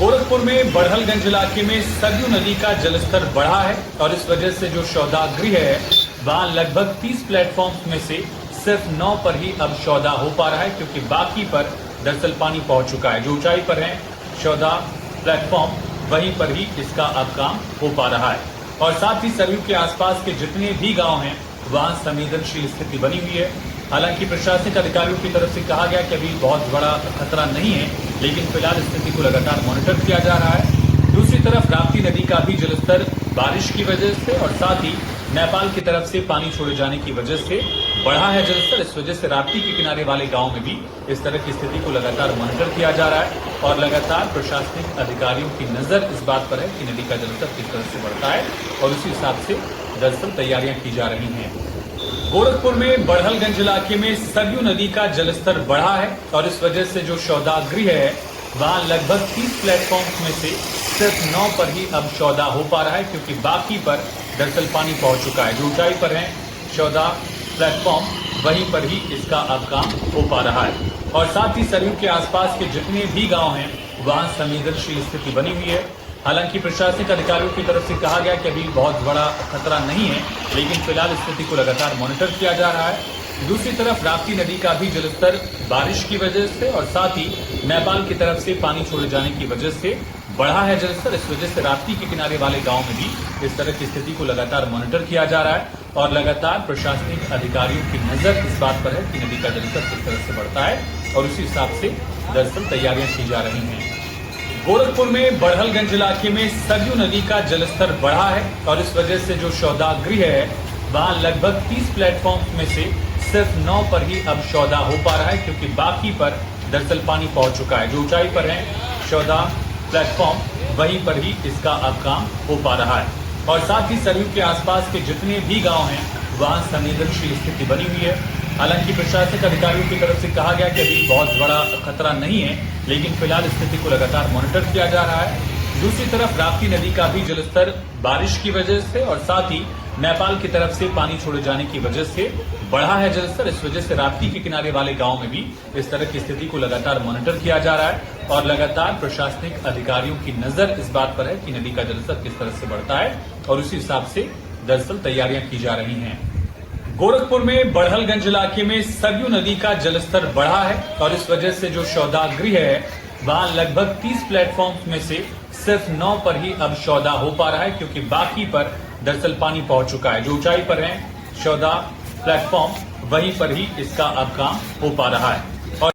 गोरखपुर में बड़हलगंज इलाके में सरयू नदी का जलस्तर बढ़ा है और इस वजह से जो सौदा गृह है वहां लगभग 30 प्लेटफॉर्म में से सिर्फ 9 पर ही अब सौदा हो पा रहा है, क्योंकि बाकी पर दरअसल पानी पहुंच चुका है। जो ऊंचाई पर है सौदा प्लेटफॉर्म, वहीं पर ही इसका अब काम हो पा रहा है। और साथ ही सरयू के आसपास के जितने भी गांव हैं वहां संवेदनशील स्थिति बनी हुई है। हालांकि प्रशासनिक अधिकारियों की तरफ से कहा गया कि अभी बहुत बड़ा खतरा नहीं है, लेकिन फिलहाल स्थिति को लगातार मॉनिटर किया जा रहा है। दूसरी तरफ राप्ती नदी का भी जलस्तर बारिश की वजह से और साथ ही नेपाल की तरफ से पानी छोड़े जाने की वजह से बढ़ा है जलस्तर। इस वजह से राप्ती के किनारे वाले गांव में भी इस तरह की स्थिति को लगातार मॉनिटर किया जा रहा है और लगातार प्रशासनिक अधिकारियों की नजर इस बात पर है कि नदी का जलस्तर किस तरह से बढ़ता है और उसी हिसाब से दरअसल तैयारियां की जा रही हैं। गोरखपुर में बड़हलगंज इलाके में सरयू नदी का जलस्तर बढ़ा है और इस वजह से जो सौदा गृह है वहां लगभग 30 प्लेटफॉर्म में से सिर्फ 9 पर ही अब सौदा हो पा रहा है, क्योंकि बाकी पर दरअसल पानी पहुंच चुका है। जो ऊंचाई पर है सौदा प्लेटफॉर्म, वहीं पर ही इसका अब काम हो पा रहा है। और साथ ही सरयू के आसपास के जितने भी गांव हैं वहां संवेदनशील स्थिति बनी हुई है। हालांकि प्रशासनिक अधिकारियों की तरफ से कहा गया कि अभी बहुत बड़ा खतरा नहीं है, लेकिन फिलहाल स्थिति को लगातार मॉनिटर किया जा रहा है। दूसरी तरफ राप्ती नदी का भी जलस्तर बारिश की वजह से और साथ ही नेपाल की तरफ से पानी छोड़े जाने की वजह से बढ़ा है जलस्तर। इस वजह से राप्ती के किनारे वाले गांव में भी इस तरह की स्थिति को लगातार मॉनिटर किया जा रहा है और लगातार प्रशासनिक अधिकारियों की नजर इस बात पर है कि नदी का जलस्तर किस तरह से बढ़ता है और उसी हिसाब से दरअसल तैयारियां की जा रही हैं। गोरखपुर में बड़हलगंज इलाके में सरयू नदी का जलस्तर बढ़ा है और इस वजह से जो सौदा गृह है वहां लगभग 30 प्लेटफॉर्म में से सिर्फ 9 पर ही अब सौदा हो पा रहा है, क्योंकि बाकी पर दरअसल पानी पहुंच चुका है। जो ऊंचाई पर है सौदा प्लेटफॉर्म, वहीं पर ही इसका अब काम हो पा रहा है। और साथ ही सरयू के आसपास के जितने भी गांव हैं वहां संवेदनशील स्थिति बनी हुई है। हालांकि प्रशासनिक अधिकारियों की तरफ से कहा गया कि अभी बहुत बड़ा खतरा नहीं है, लेकिन फिलहाल स्थिति को लगातार मॉनिटर किया जा रहा है। दूसरी तरफ राप्ती नदी का भी जलस्तर बारिश की वजह से और साथ ही नेपाल की तरफ से पानी छोड़े जाने की वजह से बढ़ा है जलस्तर। इस वजह से राप्ती के किनारे वाले गांव में भी इस तरह की स्थिति को लगातार मॉनिटर किया जा रहा है और लगातार प्रशासनिक अधिकारियों की नजर इस बात पर है कि नदी का जलस्तर किस तरह से बढ़ता है और उसी हिसाब से दरअसल तैयारियां की जा रही हैं। गोरखपुर में बड़हलगंज इलाके में सरयू नदी का जलस्तर बढ़ा है और इस वजह से जो सौदा गृह है वहां लगभग 30 प्लेटफॉर्म में से सिर्फ 9 पर ही अब सौदा हो पा रहा है, क्योंकि बाकी पर दरअसल पानी पहुंच चुका है। जो ऊंचाई पर है सौदा प्लेटफॉर्म, वहीं पर ही इसका अब काम हो पा रहा है।